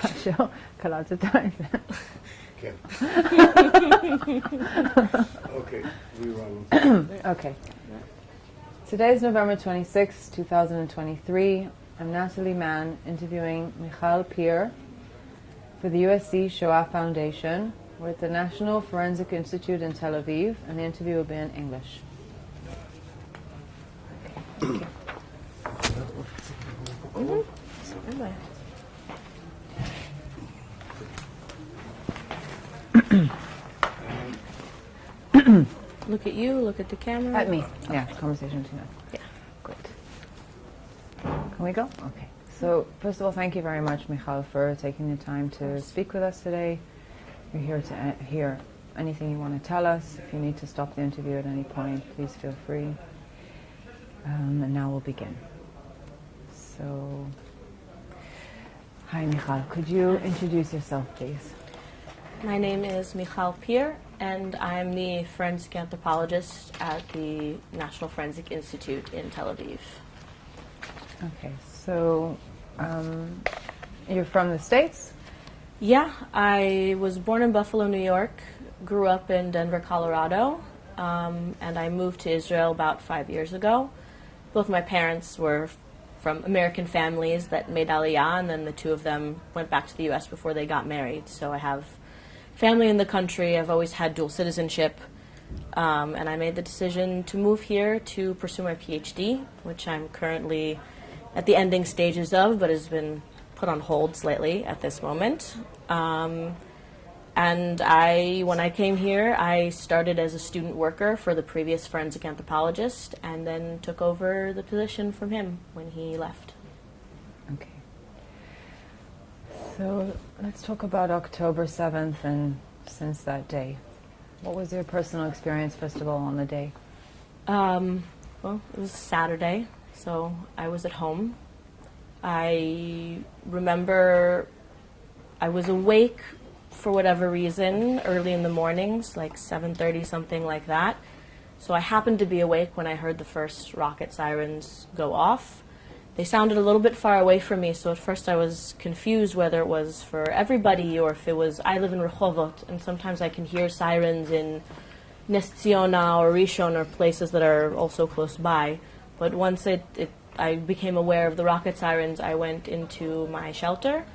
משהו, קלטת את זה. כן. Okay, we run. Okay. Today is November 26, 2023. I'm Natalie Mann interviewing Michal Peer for the USC Shoah Foundation. We're at the National Forensic Institute in Tel Aviv, and the interview will be in English. Okay. Look at you, look at the camera. At me. Yeah, conversation between us. Yeah. Great. Can we go? Okay. So, first of all, thank you very much, Michal, for taking the time to speak with us today. You're here to hear anything you want to tell us. If you need to stop the interview at any point, please feel free. And now we'll begin. So, hi, Michal. Could you introduce yourself, please? My name is Michal Peer, and I'm the forensic anthropologist at the National Forensic Institute in Tel Aviv. Okay, so you're from the States? Yeah, I was born in Buffalo, New York, grew up in Denver, Colorado, and I moved to Israel about 5 years ago. Both my parents were from American families that made Aliyah, and then the two of them went back to the U.S. before they got married. So I have family in the country. I've always had dual citizenship, and I made the decision to move here to pursue my PhD, which I'm currently at the ending stages of, but has been put on hold slightly at this moment. And when I came here, I started as a student worker for the previous forensic anthropologist, and then took over the position from him when he left. Okay. So let's talk about October 7th and since that day. What was your personal experience, first of all, on the day? Well, it was Saturday, so I was at home. I remember I was awake for whatever reason early in the mornings, like 7:30, something like that. So I happened to be awake when I heard the first rocket sirens go off. They sounded a little bit far away from me, so at first I was confused whether it was for everybody or if it was, I live in Rehovot, and sometimes I can hear sirens in Nes Ziona or Rishon or places that are also close by. But once I became aware of the rocket sirens, I went into my shelter,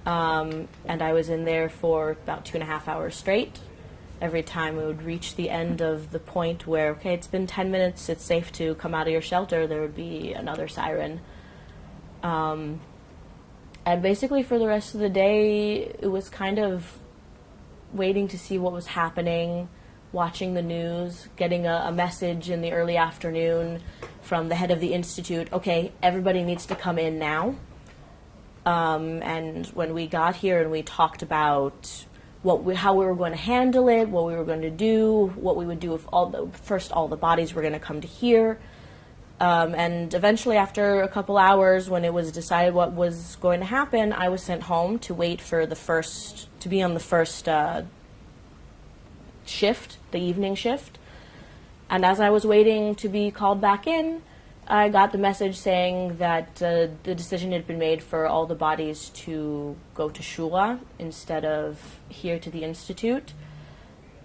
and I was in there for about 2.5 hours straight. Every time we would reach the end of the point where, okay, it's been 10 minutes, it's safe to come out of your shelter, there would be another siren. And basically for the rest of the day, it was kind of waiting to see what was happening, watching the news, getting a message in the early afternoon from the head of the institute, okay, everybody needs to come in now. And when we got here and we talked about how we were going to handle it, what we were going to do, what we would do if all the bodies were going to come to here. And eventually, after a couple hours, when it was decided what was going to happen, I was sent home to wait for to be on the first shift, the evening shift. And as I was waiting to be called back in, I got the message saying that the decision had been made for all the bodies to go to Shura instead of here to the Institute.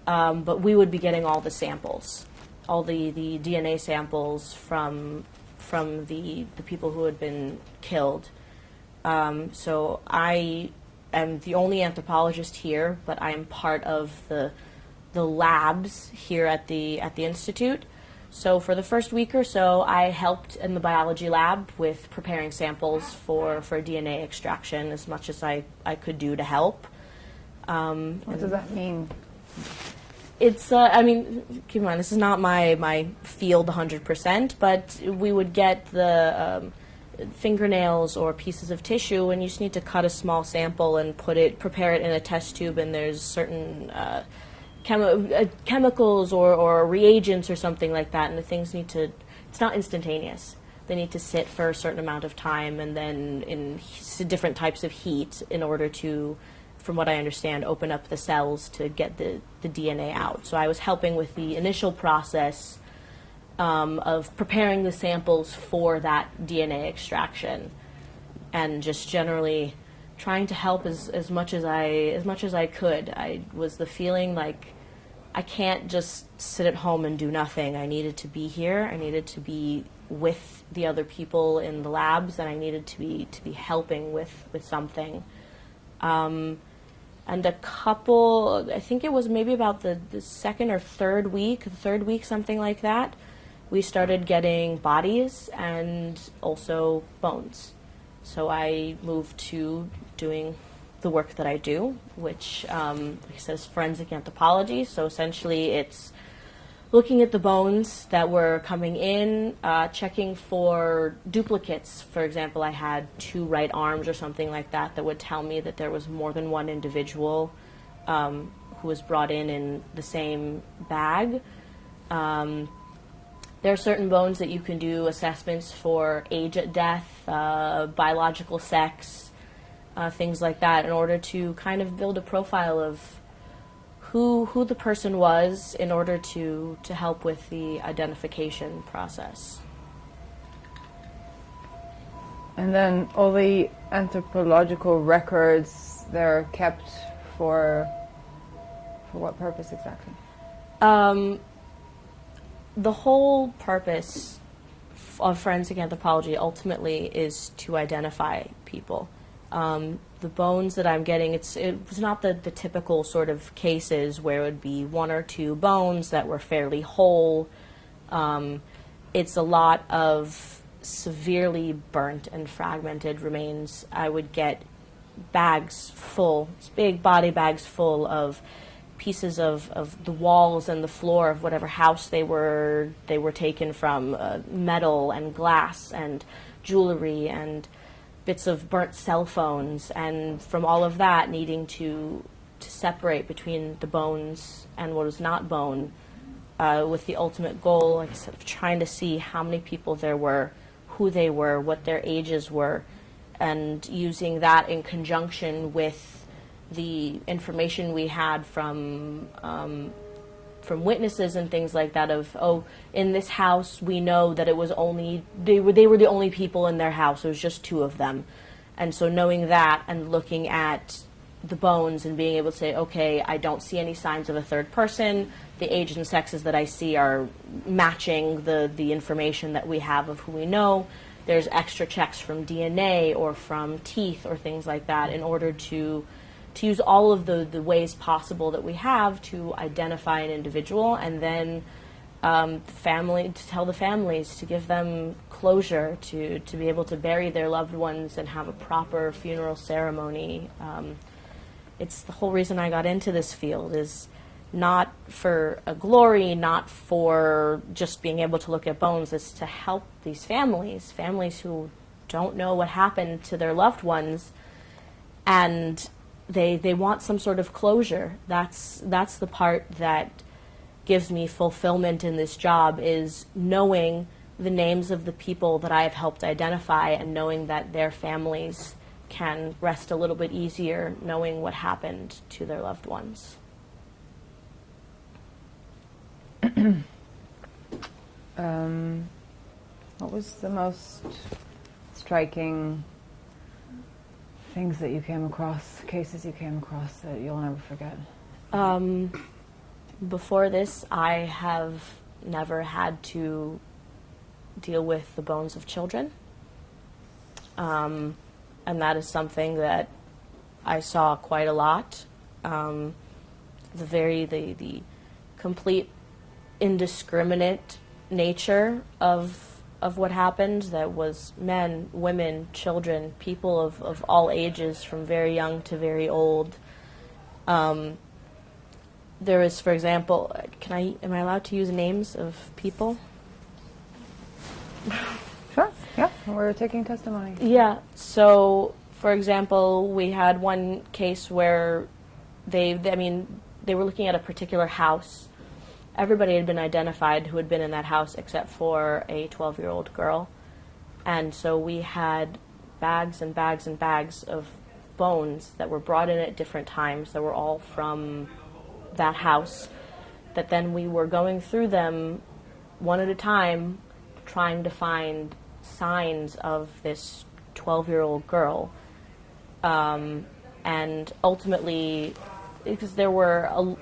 But we would be getting all the samples, all the DNA samples from the people who had been killed. So I am the only anthropologist here, but I am part of the labs here at the Institute. So for the first week or so, I helped in the biology lab with preparing samples for DNA extraction as much as I could do to help. What does that mean? It's, I mean, keep in mind, this is not my field 100%, but we would get the fingernails or pieces of tissue, and you just need to cut a small sample and prepare it in a test tube, and there's certain chemicals or reagents or something like that, and the things it's not instantaneous. They need to sit for a certain amount of time and then in different types of heat in order to, from what I understand, open up the cells to get the DNA out. So I was helping with the initial process of preparing the samples for that DNA extraction and just generally trying to help as much as I could. I was the feeling like I can't just sit at home and do nothing. I needed to be here. I needed to be with the other people in the labs, and I needed to be helping with something. And a couple, I think it was maybe about the second or third week, something like that, we started getting bodies and also bones. So I moved to doing the work that I do, which, like I said, is forensic anthropology. So essentially it's looking at the bones that were coming in, checking for duplicates. For example, I had 2 right arms or something like that would tell me that there was more than one individual who was brought in the same bag. There are certain bones that you can do assessments for age at death, biological sex, things like that, in order to kind of build a profile of who the person was in order to help with the identification process. And then all the anthropological records, they're kept for what purpose exactly? The whole purpose of forensic anthropology ultimately is to identify people. The bones that I'm getting, it was not the typical sort of cases where it would be 1 or 2 bones that were fairly whole. It's a lot of severely burnt and fragmented remains. I would get bags full, big body bags full of pieces of the walls and the floor of whatever house they were taken from, metal and glass and jewelry and bits of burnt cell phones, and from all of that needing to separate between the bones and what was not bone, with the ultimate goal, like I said, of trying to see how many people there were, who they were, what their ages were, and using that in conjunction with the information we had from witnesses and things like that of, in this house we know that it was only, they were the only people in their house, it was just 2 of them. And so knowing that and looking at the bones and being able to say, okay, I don't see any signs of a third person, the age and sexes that I see are matching the information that we have of who we know. There's extra checks from DNA or from teeth or things like that in order to use all of the ways possible that we have to identify an individual, and then to tell the families, to give them closure, to be able to bury their loved ones and have a proper funeral ceremony. It's the whole reason I got into this field, is not for a glory, not for just being able to look at bones, is to help these families who don't know what happened to their loved ones, and they want some sort of closure. That's the part that gives me fulfillment in this job, is knowing the names of the people that I have helped identify and knowing that their families can rest a little bit easier knowing what happened to their loved ones. What was the most striking things that you came across, cases you came across that you'll never forget? Before this, I have never had to deal with the bones of children. And that is something that I saw quite a lot. The complete indiscriminate nature of what happened, that was men, women, children, people of all ages, from very young to very old. There is, for example, am I allowed to use names of people? Sure, yeah, we're taking testimony. Yeah, so, for example, we had one case where they were looking at a particular house. Everybody had been identified who had been in that house except for a 12-year-old girl. And so we had bags and bags and bags of bones that were brought in at different times that were all from that house, that then we were going through them one at a time, trying to find signs of this 12-year-old girl. And ultimately, because there were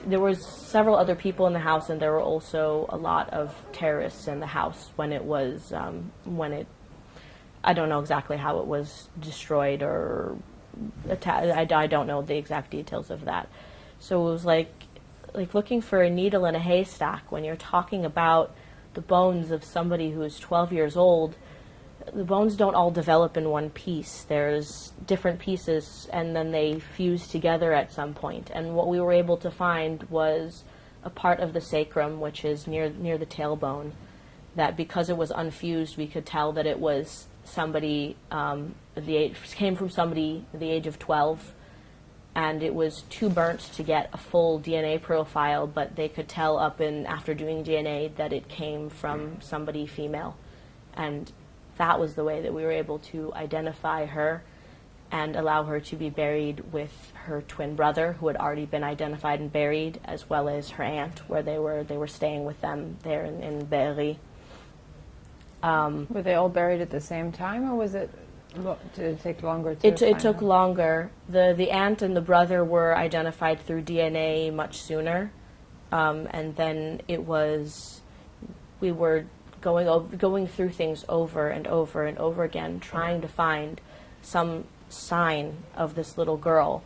there was several other people in the house, and there were also a lot of terrorists in the house when it was, I don't know exactly how it was destroyed or attacked. I don't know the exact details of that. So it was like looking for a needle in a haystack when you're talking about the bones of somebody who is 12 years old. The bones don't all develop in one piece. There's different pieces, and then they fuse together at some point. And what we were able to find was a part of the sacrum, which is near the tailbone, that because it was unfused, we could tell that it was somebody, came from somebody at the age of 12, and it was too burnt to get a full DNA profile, but they could tell after doing DNA that it came from somebody female. And that was the way that we were able to identify her and allow her to be buried with her twin brother, who had already been identified and buried, as well as her aunt, where they were staying with them there in Be'eri. Were they all buried at the same time, or did it take longer to It took them? longer. The aunt and the brother were identified through DNA much sooner, and then we were going through things over and over and over again, trying to find some sign of this little girl,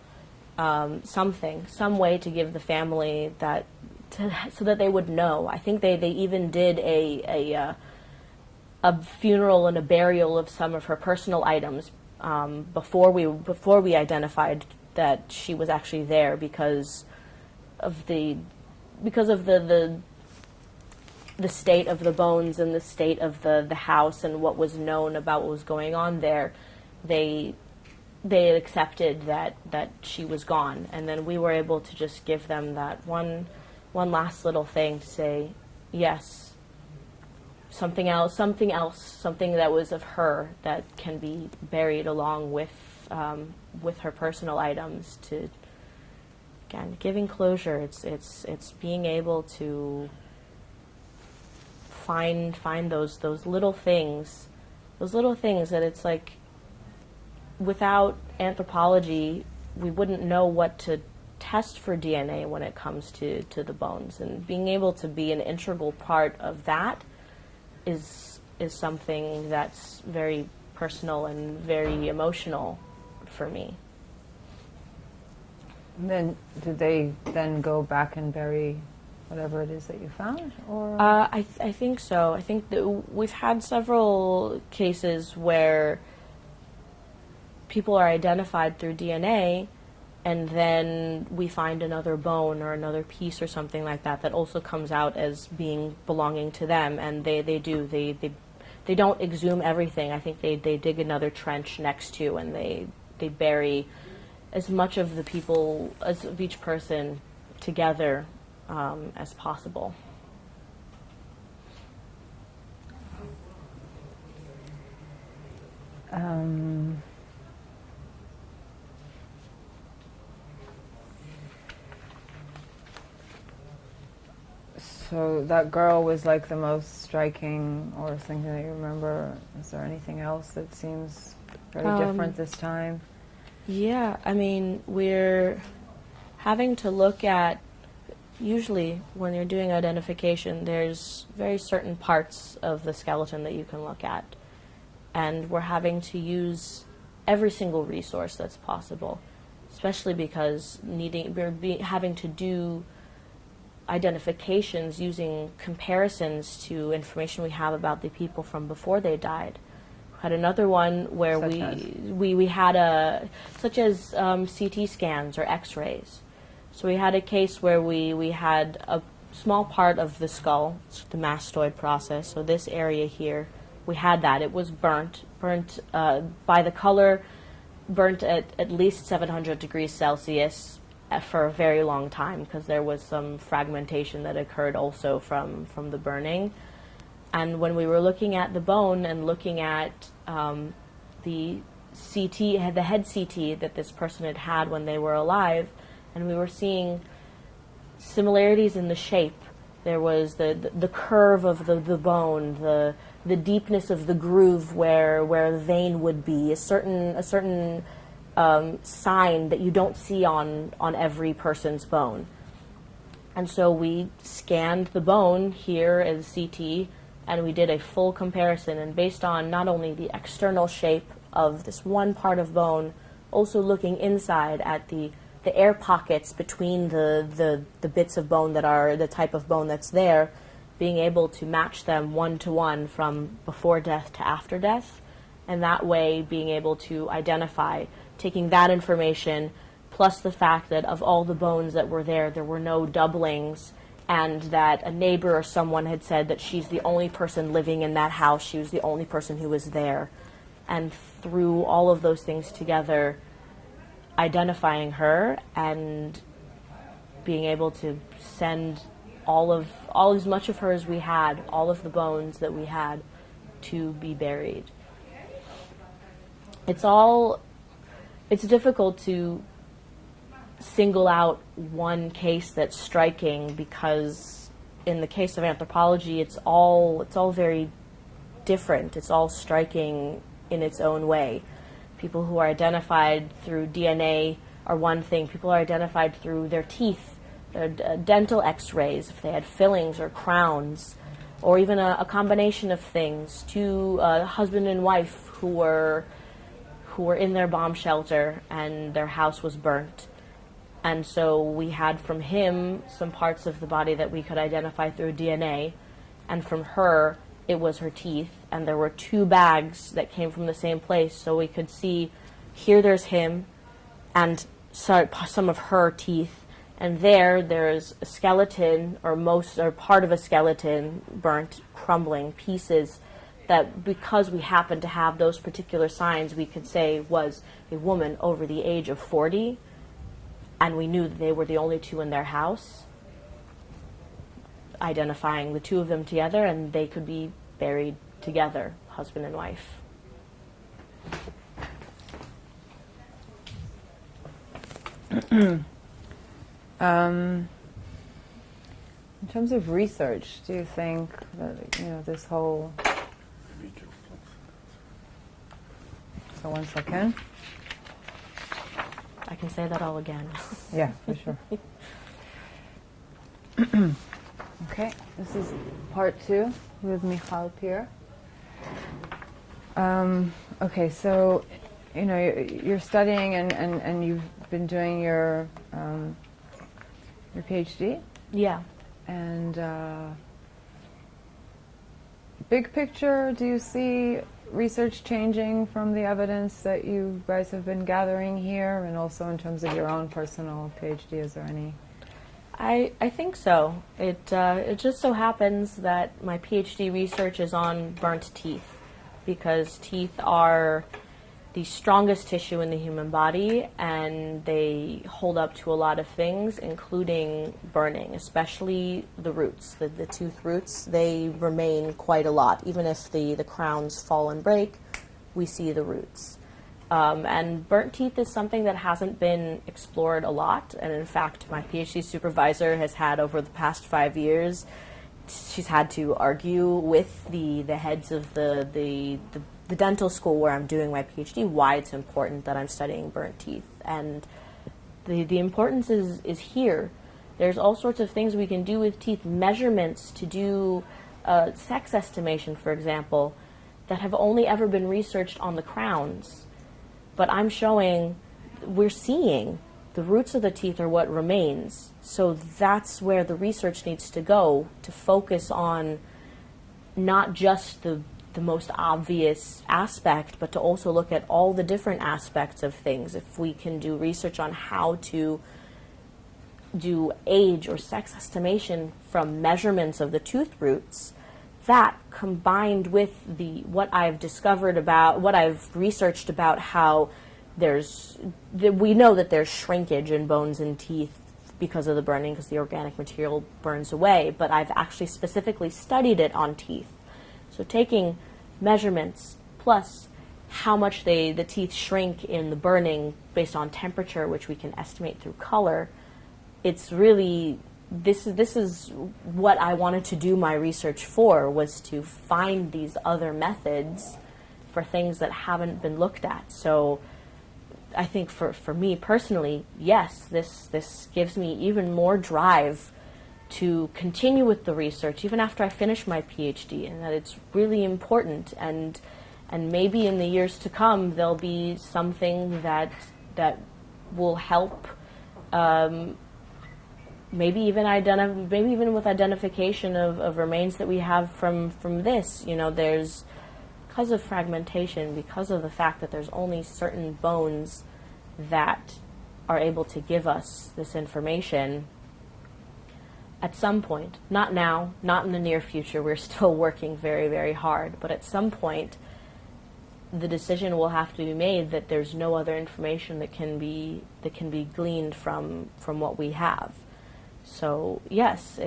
some way to give the family so that they would know. I think they even did a funeral and a burial of some of her personal items before we identified that she was actually there because of the state of the bones and the state of the house and what was known about what was going on there. They had accepted that she was gone, and then we were able to just give them that one last little thing to say, yes, something else, something that was of her that can be buried along with her personal items. To again, giving closure. It's being able to find those little things that it's like, without anthropology, we wouldn't know what to test for DNA when it comes to the bones, and being able to be an integral part of that is something that's very personal and very emotional for me. And then did they then go back and bury whatever it is that you found, or? I think so. I think that we've had several cases where people are identified through DNA, and then we find another bone or another piece or something like that also comes out as being belonging to them, and they don't exhume everything. I think they dig another trench next to, and they bury as much of the people, as of each person, together as possible. So that girl was like the most striking, or something that you remember. Is there anything else that seems very different this time? Yeah, I mean, we're having to look at, usually when you're doing identification, there's very certain parts of the skeleton that you can look at. And we're having to use every single resource that's possible, especially because having to do identifications using comparisons to information we have about the people from before they died. We had another one where we had such as CT scans or X-rays. So we had a case where we had a small part of the skull, the mastoid process. So this area here, we had that. It was burnt by the color, burnt at least 700 degrees Celsius for a very long time, because there was some fragmentation that occurred also from the burning. And when we were looking at the bone and looking at the head CT that this person had when they were alive, and we were seeing similarities in the shape. There was the curve of the bone, the deepness of the groove where a vein would be, a certain sign that you don't see on every person's bone. And so we scanned the bone here as CT, and we did a full comparison, and based on not only the external shape of this one part of bone, also looking inside at the air pockets between the bits of bone that are the type of bone that's there, being able to match them one-to-one from before death to after death, and that way being able to identify, taking that information, plus the fact that of all the bones that were there, there were no doublings, and that a neighbor or someone had said that she's the only person living in that house, she was the only person who was there. And through all of those things together, identifying her and being able to send all as much of her as we had, all of the bones that we had, to be buried. It's difficult to single out one case that's striking, because in the case of anthropology, it's all very different. It's all striking in its own way. People who are identified through DNA are one thing. People are identified through their teeth, their dental x-rays, if they had fillings or crowns, or even a combination of things. Two husband and wife who were in their bomb shelter and their house was burnt. And so we had from him some parts of the body that we could identify through DNA, and from her, it was her teeth, and there were two bags that came from the same place, so we could see here there's him and some of her teeth, and there's a skeleton or part of a skeleton burnt, crumbling pieces that, because we happened to have those particular signs, we could say was a woman over the age of 40, and we knew that they were the only two in their house, identifying the two of them together, and they could be buried together, husband and wife. In terms of research, do you think that, this whole... So 1 second. I can say that all again. Yeah, for sure. Okay, this is part 2 with Michal here. Okay, so, you're studying and you've been doing your PhD? Yeah. And big picture, do you see research changing from the evidence that you guys have been gathering here, and also in terms of your own personal PhD, is there any? I think so. It just so happens that my PhD research is on burnt teeth, because teeth are the strongest tissue in the human body, and they hold up to a lot of things, including burning, especially the roots. The tooth roots, they remain quite a lot. Even if the crowns fall and break, we see the roots. And burnt teeth is something that hasn't been explored a lot, and in fact, my PhD supervisor has had, over the past 5 years, she's had to argue with the heads of the dental school where I'm doing my PhD why it's important that I'm studying burnt teeth. And the importance is here. There's all sorts of things we can do with teeth, measurements to do sex estimation, for example, that have only ever been researched on the crowns. But I'm showing, we're seeing the roots of the teeth are what remains. So that's where the research needs to go, to focus on not just the most obvious aspect, but to also look at all the different aspects of things. If we can do research on how to do age or sex estimation from measurements of the tooth roots, that combined with what I've discovered about, what I've researched about how we know that there's shrinkage in bones and teeth because of the burning, because the organic material burns away, but I've actually specifically studied it on teeth. So taking measurements plus how much the teeth shrink in the burning based on temperature, which we can estimate through color, it's really, this is what I wanted to do my research for, was to find these other methods for things that haven't been looked at. So I think for me personally, yes, this gives me even more drive to continue with the research even after I finish my PhD, and that it's really important, and maybe in the years to come there'll be something that will help, maybe even with identification of remains that we have from this. There's, because of fragmentation, because of the fact that there's only certain bones that are able to give us this information. At some point, not now, not in the near future, we're still working very, very hard, but at some point the decision will have to be made that there's no other information that can be gleaned from what we have. So yes,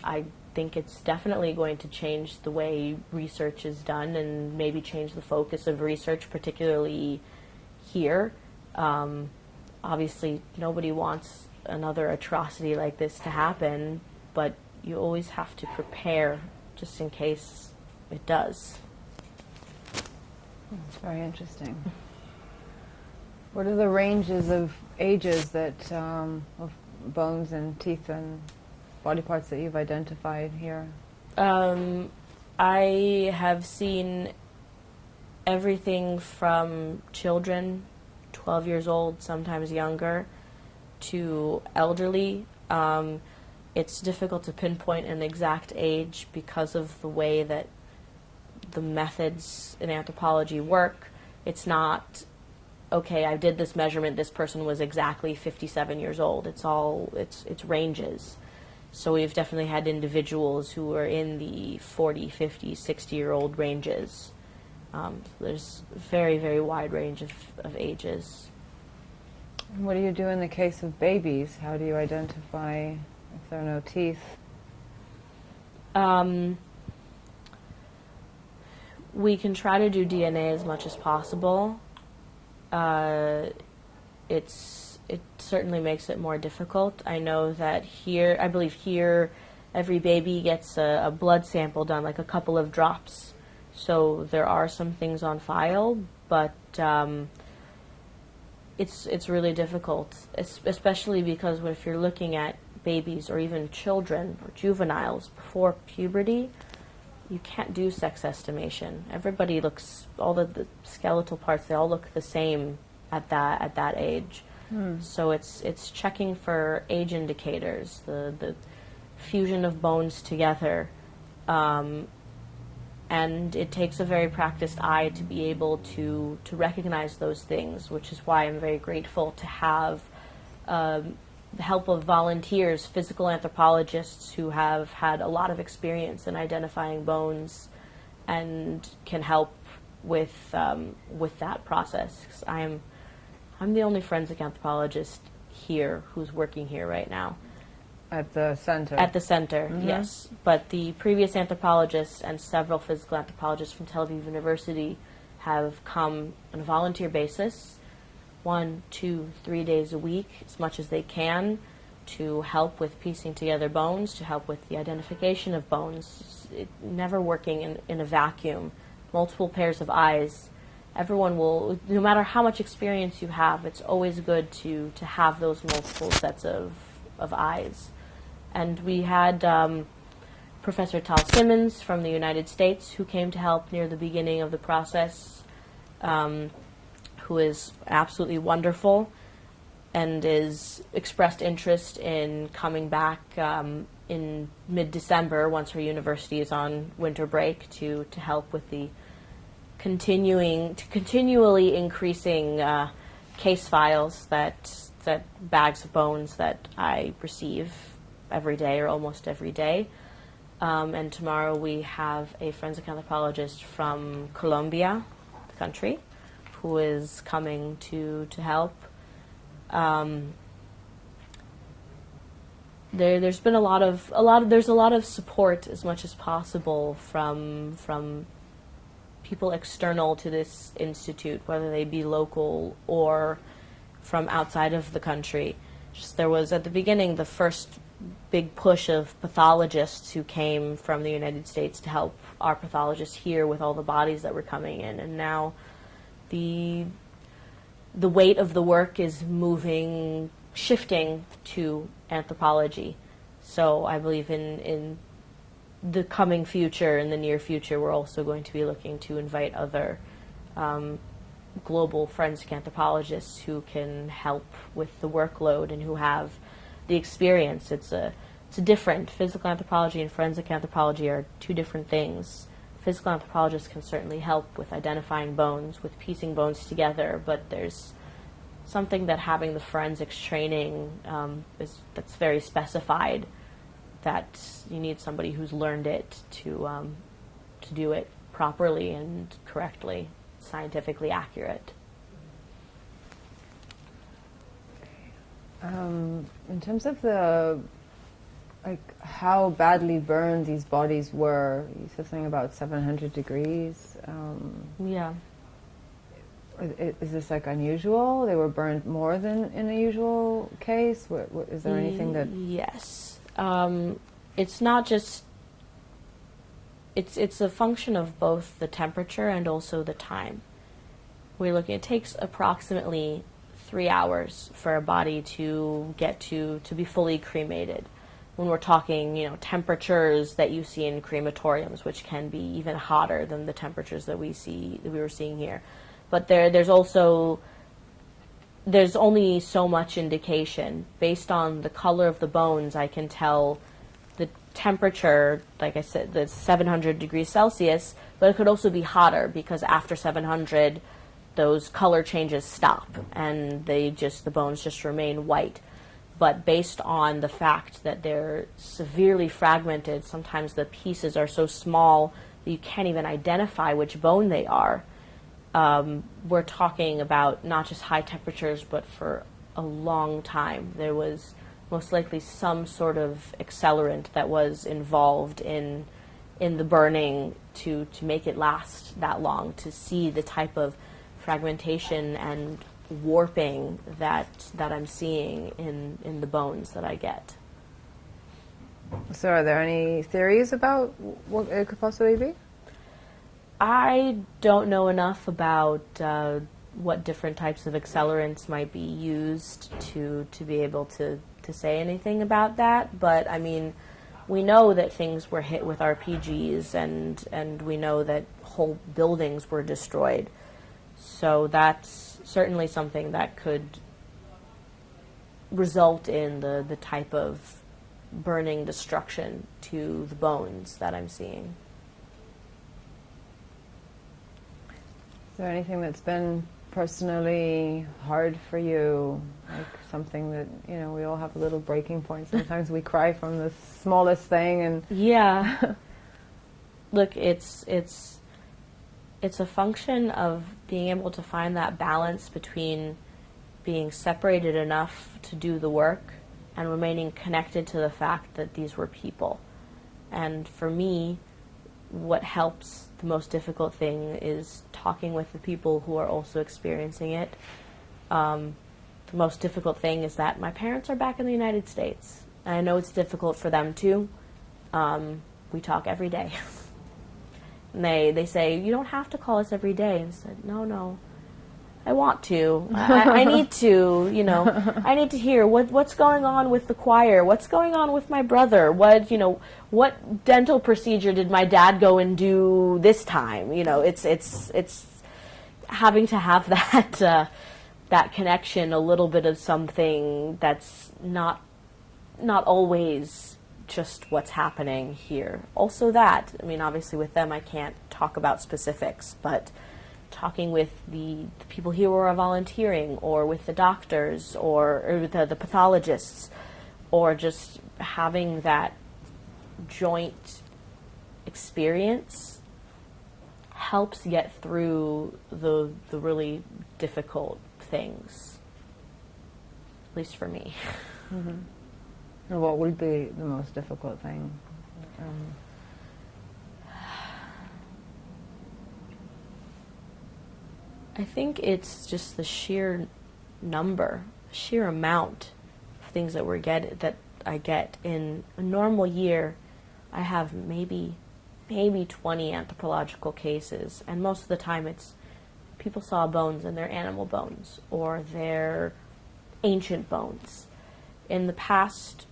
I think it's definitely going to change the way research is done, and maybe change the focus of research, particularly here. Obviously, nobody wants another atrocity like this to happen, but you always have to prepare just in case it does. That's very interesting. What are the ranges of ages that of bones and teeth and body parts that you've identified here? I have seen everything from children, 12 years old, sometimes younger, to elderly. It's difficult to pinpoint an exact age because of the way that the methods in anthropology work. It's not, okay, I did this measurement, this person was exactly 57 years old. It's ranges. So we've definitely had individuals who are in the 40, 50, 60-year-old ranges. There's a very, very wide range of ages. What do you do in the case of babies? How do you identify if there are no teeth? We can try to do DNA as much as possible. It certainly makes it more difficult. I know that here, I believe here, every baby gets a blood sample done, like a couple of drops. So there are some things on file, but it's really difficult, especially because if you're looking at babies or even children or juveniles before puberty, you can't do sex estimation. Everybody looks, all the skeletal parts, they all look the same at that age. So it's checking for age indicators, the fusion of bones together, and it takes a very practiced eye to be able to recognize those things, which is why I'm very grateful to have the help of volunteers, physical anthropologists who have had a lot of experience in identifying bones and can help with that process. 'Cause I'm the only forensic anthropologist here who's working here right now. At the center? At the center, yes. But the previous anthropologists and several physical anthropologists from Tel Aviv University have come on a volunteer basis, 1, 2, 3 days a week, as much as they can, to help with piecing together bones, to help with the identification of bones. Never working in a vacuum. Multiple pairs of eyes. Everyone will, no matter how much experience you have, it's always good to have those multiple sets of eyes. And we had Professor Tal Simmons from the United States who came to help near the beginning of the process, who is absolutely wonderful and is expressed interest in coming back in mid-December once her university is on winter break to help with the continually increasing case files that bags of bones that I receive every day or almost every day. And tomorrow we have a forensic anthropologist from Colombia, the country, who is coming to help. There's been a lot of support as much as possible from people external to this institute, whether they be local or from outside of the country. There was at the beginning the first big push of pathologists who came from the United States to help our pathologists here with all the bodies that were coming in, and now the weight of the work is shifting to anthropology. So I believe in the coming future, in the near future, we're also going to be looking to invite other global forensic anthropologists who can help with the workload and who have the experience. It's different. Physical anthropology and forensic anthropology are two different things. Physical anthropologists can certainly help with identifying bones, with piecing bones together, but there's something that having the forensics training that's very specified, that you need somebody who's learned it to do it properly and correctly, scientifically accurate. In terms of how badly burned these bodies were, you said something about 700 degrees. Yeah. Is this unusual? They were burned more than in a usual case? Is there anything that... Yes. It's not just... It's a function of both the temperature and also the time. It takes approximately 3 hours for a body to get to be fully cremated. When we're talking, temperatures that you see in crematoriums, which can be even hotter than the temperatures that we were seeing here. But there's only so much indication. Based on the color of the bones, I can tell the temperature, like I said, that's 700 degrees Celsius, but it could also be hotter because after 700, those color changes stop and the bones just remain white. But based on the fact that they're severely fragmented, sometimes the pieces are so small that you can't even identify which bone they are. We're talking about not just high temperatures, but for a long time. There was most likely some sort of accelerant that was involved in the burning to make it last that long, to see the type of fragmentation and warping that I'm seeing in the bones that I get. So are there any theories about what it could possibly be? I don't know enough about what different types of accelerants might be used to be able to say anything about that, but I mean, we know that things were hit with RPGs and we know that whole buildings were destroyed. So that's certainly something that could result in the type of burning destruction to the bones that I'm seeing. Is there anything that's been personally hard for you? Like something that, we all have a little breaking point. Sometimes we cry from the smallest thing and... Yeah. Look, it's a function of being able to find that balance between being separated enough to do the work and remaining connected to the fact that these were people. And for me, what helps, the most difficult thing, is talking with the people who are also experiencing it. The most difficult thing is that my parents are back in the United States. And I know it's difficult for them too. We talk every day. And they say, you don't have to call us every day. And I said, no, I want to. I need to, I need to hear what's going on with the choir, what's going on with my brother, what dental procedure did my dad go and do this time? It's having to have that connection, a little bit of something that's not always just what's happening here. Also that, obviously with them I can't talk about specifics, but talking with the people here who are volunteering, or with the doctors, or the pathologists, or just having that joint experience helps get through the really difficult things, at least for me. Mm-hmm. And what would be the most difficult thing? I think it's just the sheer amount of things that I get in a normal year. I have maybe 20 anthropological cases, and most of the time it's people saw bones and they're animal bones or they're ancient bones. In the past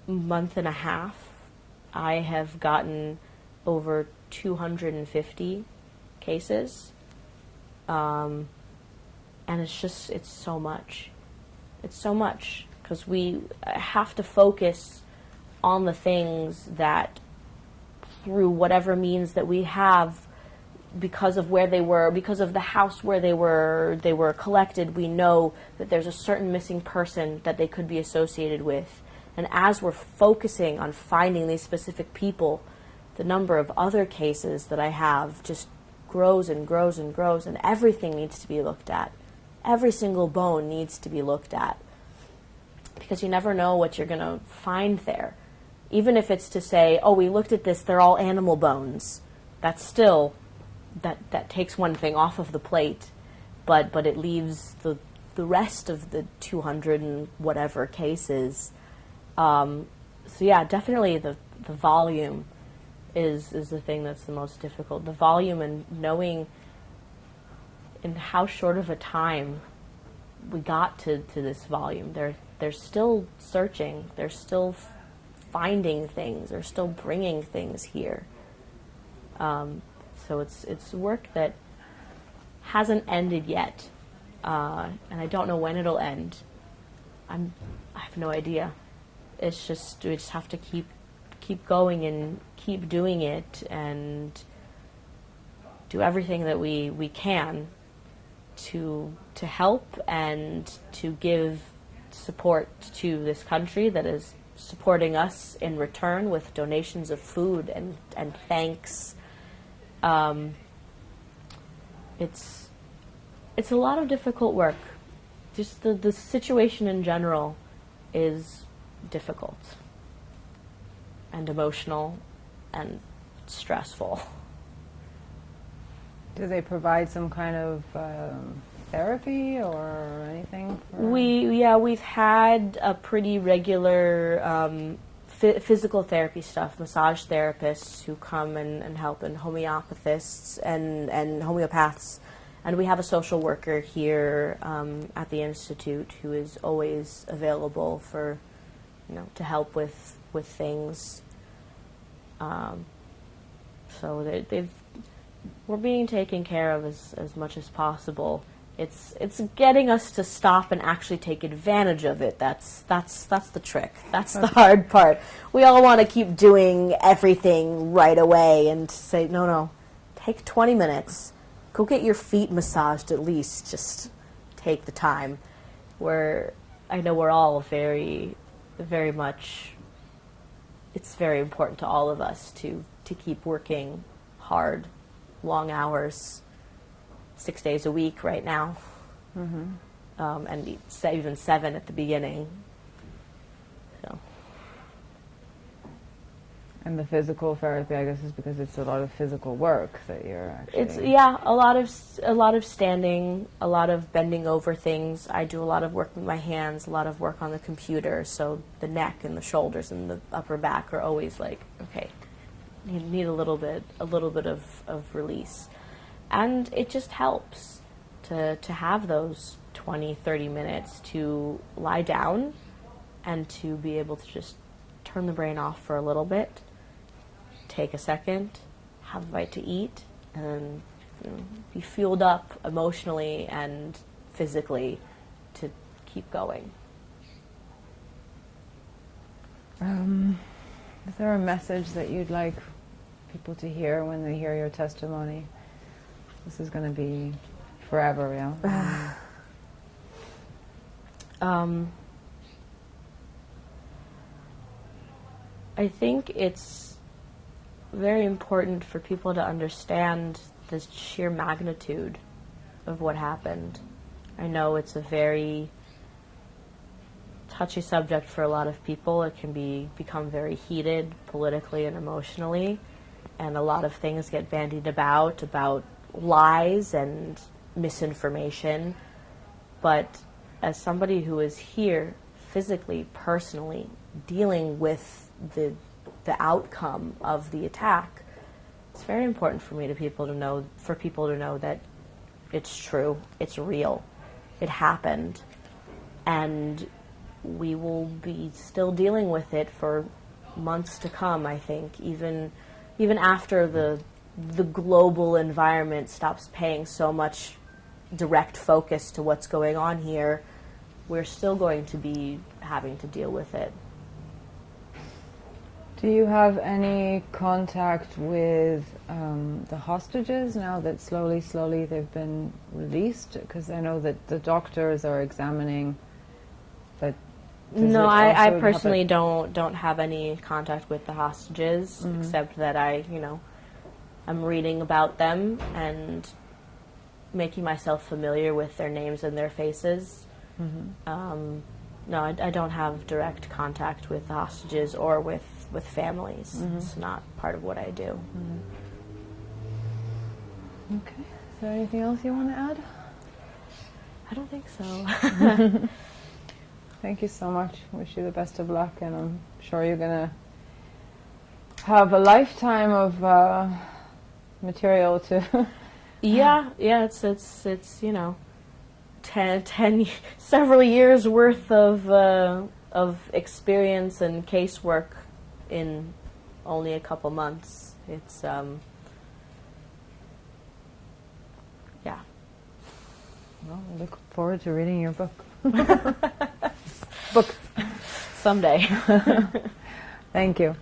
month and a half, I have gotten over 250 cases. And it's so much. It's so much because we have to focus on the things that, through whatever means that we have, because of where they were, because of the house where they were collected, we know that there's a certain missing person that they could be associated with. And as we're focusing on finding these specific people, the number of other cases that I have just grows and grows and grows, and everything needs to be looked at. Every single bone needs to be looked at, because you never know what you're going to find there. Even if it's to say, oh, we looked at this, they're all animal bones, that's still, that takes one thing off of the plate, but it leaves the rest of the 200 and whatever cases. So yeah, definitely the volume is the thing that's the most difficult. The volume and knowing in how short of a time we got to this volume. They're still searching. They're still finding things. They're still bringing things here. So it's work that hasn't ended yet, and I don't know when it'll end. I have no idea. It's just we just have to keep going and keep doing it and do everything that we can to help and to give support to this country that is supporting us in return with donations of food and thanks. It's a lot of difficult work. Just the situation in general is difficult and emotional and stressful. Do they provide some kind of therapy or anything? We've had a pretty regular physical therapy stuff, massage therapists who come and help, and homeopathists and homeopaths. And we have a social worker here at the Institute who is always available for, to help with things. So we're being taken care of as much as possible. It's getting us to stop and actually take advantage of it. That's the trick. That's the hard part. We all want to keep doing everything right away and say, no, take 20 minutes. Go get your feet massaged at least. Just take the time. I know we're all very, very much, it's very important to all of us to keep working hard, long hours, 6 days a week right now, and even 7 at the beginning. So. And the physical therapy, I guess, is because it's a lot of physical work that you're actually... It's a lot of standing, a lot of bending over things. I do a lot of work with my hands, a lot of work on the computer, so the neck and the shoulders and the upper back are always like, okay, you need a little bit of release. And it just helps to have those 20, 30 minutes to lie down and to be able to just turn the brain off for a little bit, take a second, have a bite to eat, and be fueled up emotionally and physically to keep going. Is there a message that you'd like people to hear when they hear your testimony? This is going to be forever, yeah? I think it's very important for people to understand the sheer magnitude of what happened. I know it's a very touchy subject for a lot of people. It can become very heated politically and emotionally, and a lot of things get bandied about lies and misinformation. But as somebody who is here physically, personally, dealing with the outcome of the attack, it's very important for people to know that it's true, it's real, it happened, and we will be still dealing with it for months to come, I think, even after the global environment stops paying so much direct focus to what's going on here. We're still going to be having to deal with it. Do you have any contact with the hostages now that slowly they've been released? Because I know that the doctors are examining that. No, I personally don't have any contact with the hostages, except that I'm reading about them and making myself familiar with their names and their faces. No, I don't have direct contact with the hostages or with families. It's not part of what I do. Okay. Is there anything else you want to add? I don't think so. Thank you so much. Wish you the best of luck, and I'm sure you're going to have a lifetime of material to... Yeah, it's several years worth of experience and casework in only a couple months. It's yeah. Well, I look forward to reading your book. Books Someday. Thank you.